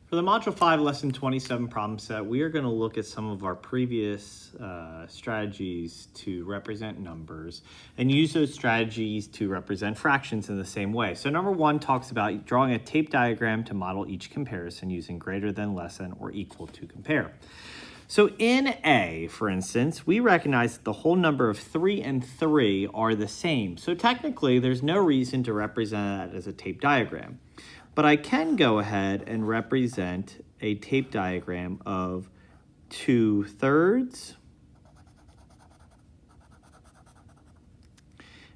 For the Module 5 Lesson 27 problem set, we are going to look at some of our previous strategies to represent numbers and use those strategies to represent fractions in the same way. So number 1 talks about drawing a tape diagram to model each comparison using greater than, less than, or equal to compare. So in A, for instance, we recognize that the whole number of 3 and 3 are the same. So technically, there's no reason to represent that as a tape diagram. But I can go ahead and represent a tape diagram of 2/3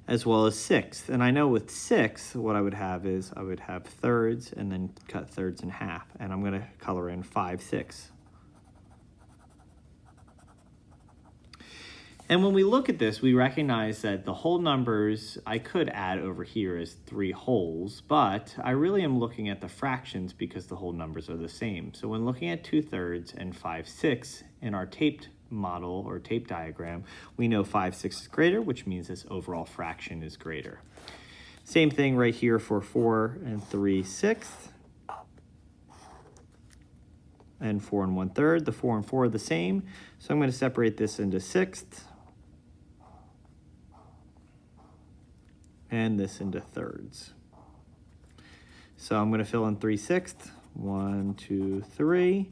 as well as 1/6. And I know with 6, what I would have is I would have thirds and then cut thirds in half. And I'm going to color in 5/6. And when we look at this, we recognize that the whole numbers I could add over here as 3 wholes, but I really am looking at the fractions because the whole numbers are the same. So when looking at 2/3 and 5/6 in our taped model or tape diagram, we know 5/6 is greater, which means this overall fraction is greater. Same thing right here for 4 and 3/6 and 4 and 1/3. The 4 and 4 are the same, so I'm going to separate this into 1/6 and this into thirds. So I'm going to fill in 3/6, 1, 2, 3,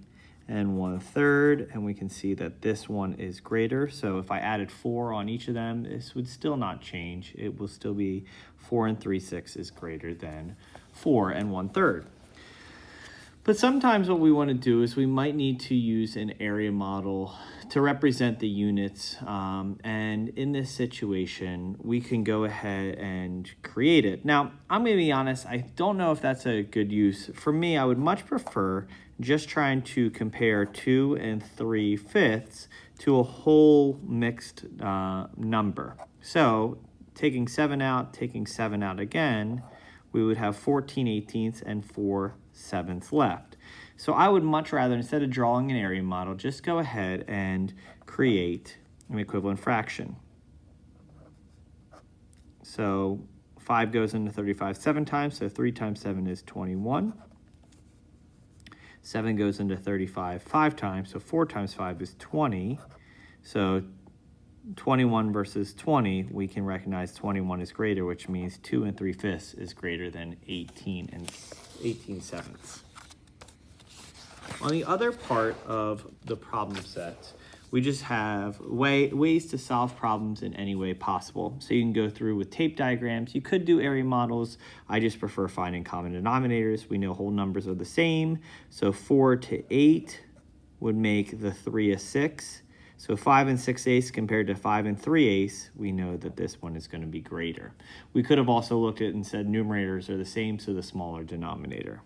and 1/3, and we can see that this one is greater. So if I added 4 on each of them, this would still not change. It will still be 4 and 3/6 is greater than 4 and 1/3. But sometimes what we want to do is we might need to use an area model to represent the units. And in this situation, we can go ahead and create it. Now, I'm going to be honest, I don't know if that's a good use. For me, I would much prefer just trying to compare 2 and 3/5 to a whole mixed number. So taking 7 out again, we would have 14/18 and 4/7 left. So I would much rather, instead of drawing an area model, just go ahead and create an equivalent fraction. So 5 goes into 35 7 times, so 3 times 7 is 21. 7 goes into 35 5 times, so 4 times 5 is 20. So 21 versus 20, we can recognize 21 is greater, which means 2 and 3/5 is greater than 18 and 18/7. On the other part of the problem set, we just have ways to solve problems in any way possible. So you can go through with tape diagrams. You could do area models. I just prefer finding common denominators. We know whole numbers are the same. So 4 to 8 would make the 3 a 6. So 5 and 6/8 compared to 5 and 3/8, we know that this one is going to be greater. We could have also looked at it and said numerators are the same, so the smaller denominator.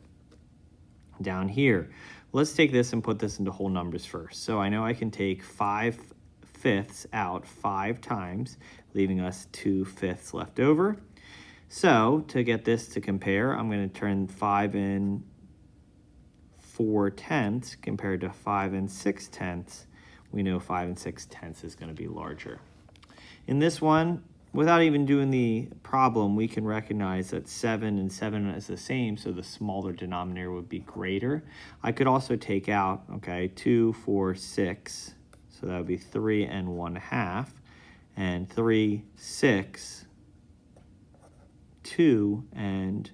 Down here, let's take this and put this into whole numbers first. So I know I can take 5/5 out 5 times, leaving us 2/5 left over. So to get this to compare, I'm going to turn 5 and 4/10 compared to 5 and 6/10. We know 5 and 6/10 is going to be larger. In this one, without even doing the problem, we can recognize that 7 and 7 is the same, so the smaller denominator would be greater. I could also take out, 2, 4, 6, so that would be 3 and 1/2, and 3, 6, 2 and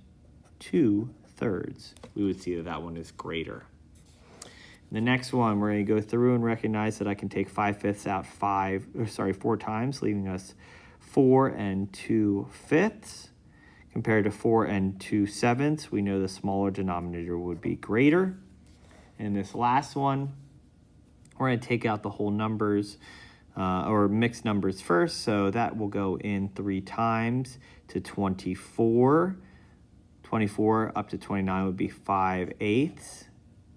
2/3. We would see that that one is greater. The next one, we're going to go through and recognize that I can take 5/5 out 4 times, leaving us 4 and 2/5. Compared to 4 and 2/7, we know the smaller denominator would be greater. And this last one, we're going to take out the whole numbers or mixed numbers first. So that will go in 3 times to 24. 24 up to 29 would be 5/8.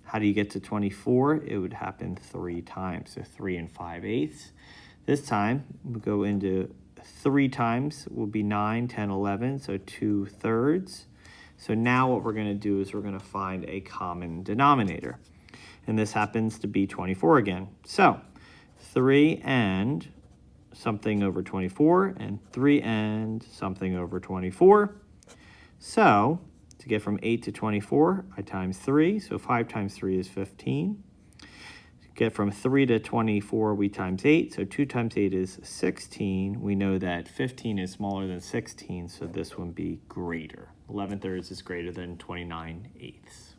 How do you get to 24? It would happen 3 times, so 3 and 5/8. This time, we'll go into 3 times, will be 9, 10, 11, so 2/3. So now what we're going to do is we're going to find a common denominator. And this happens to be 24 again. So 3 and something over 24, and 3 and something over 24. So To get from 8 to 24, I times 3, so 5 times 3 is 15. To get from 3 to 24, we times 8, so 2 times 8 is 16. We know that 15 is smaller than 16, so this one be greater. 11 thirds is greater than 29 eighths.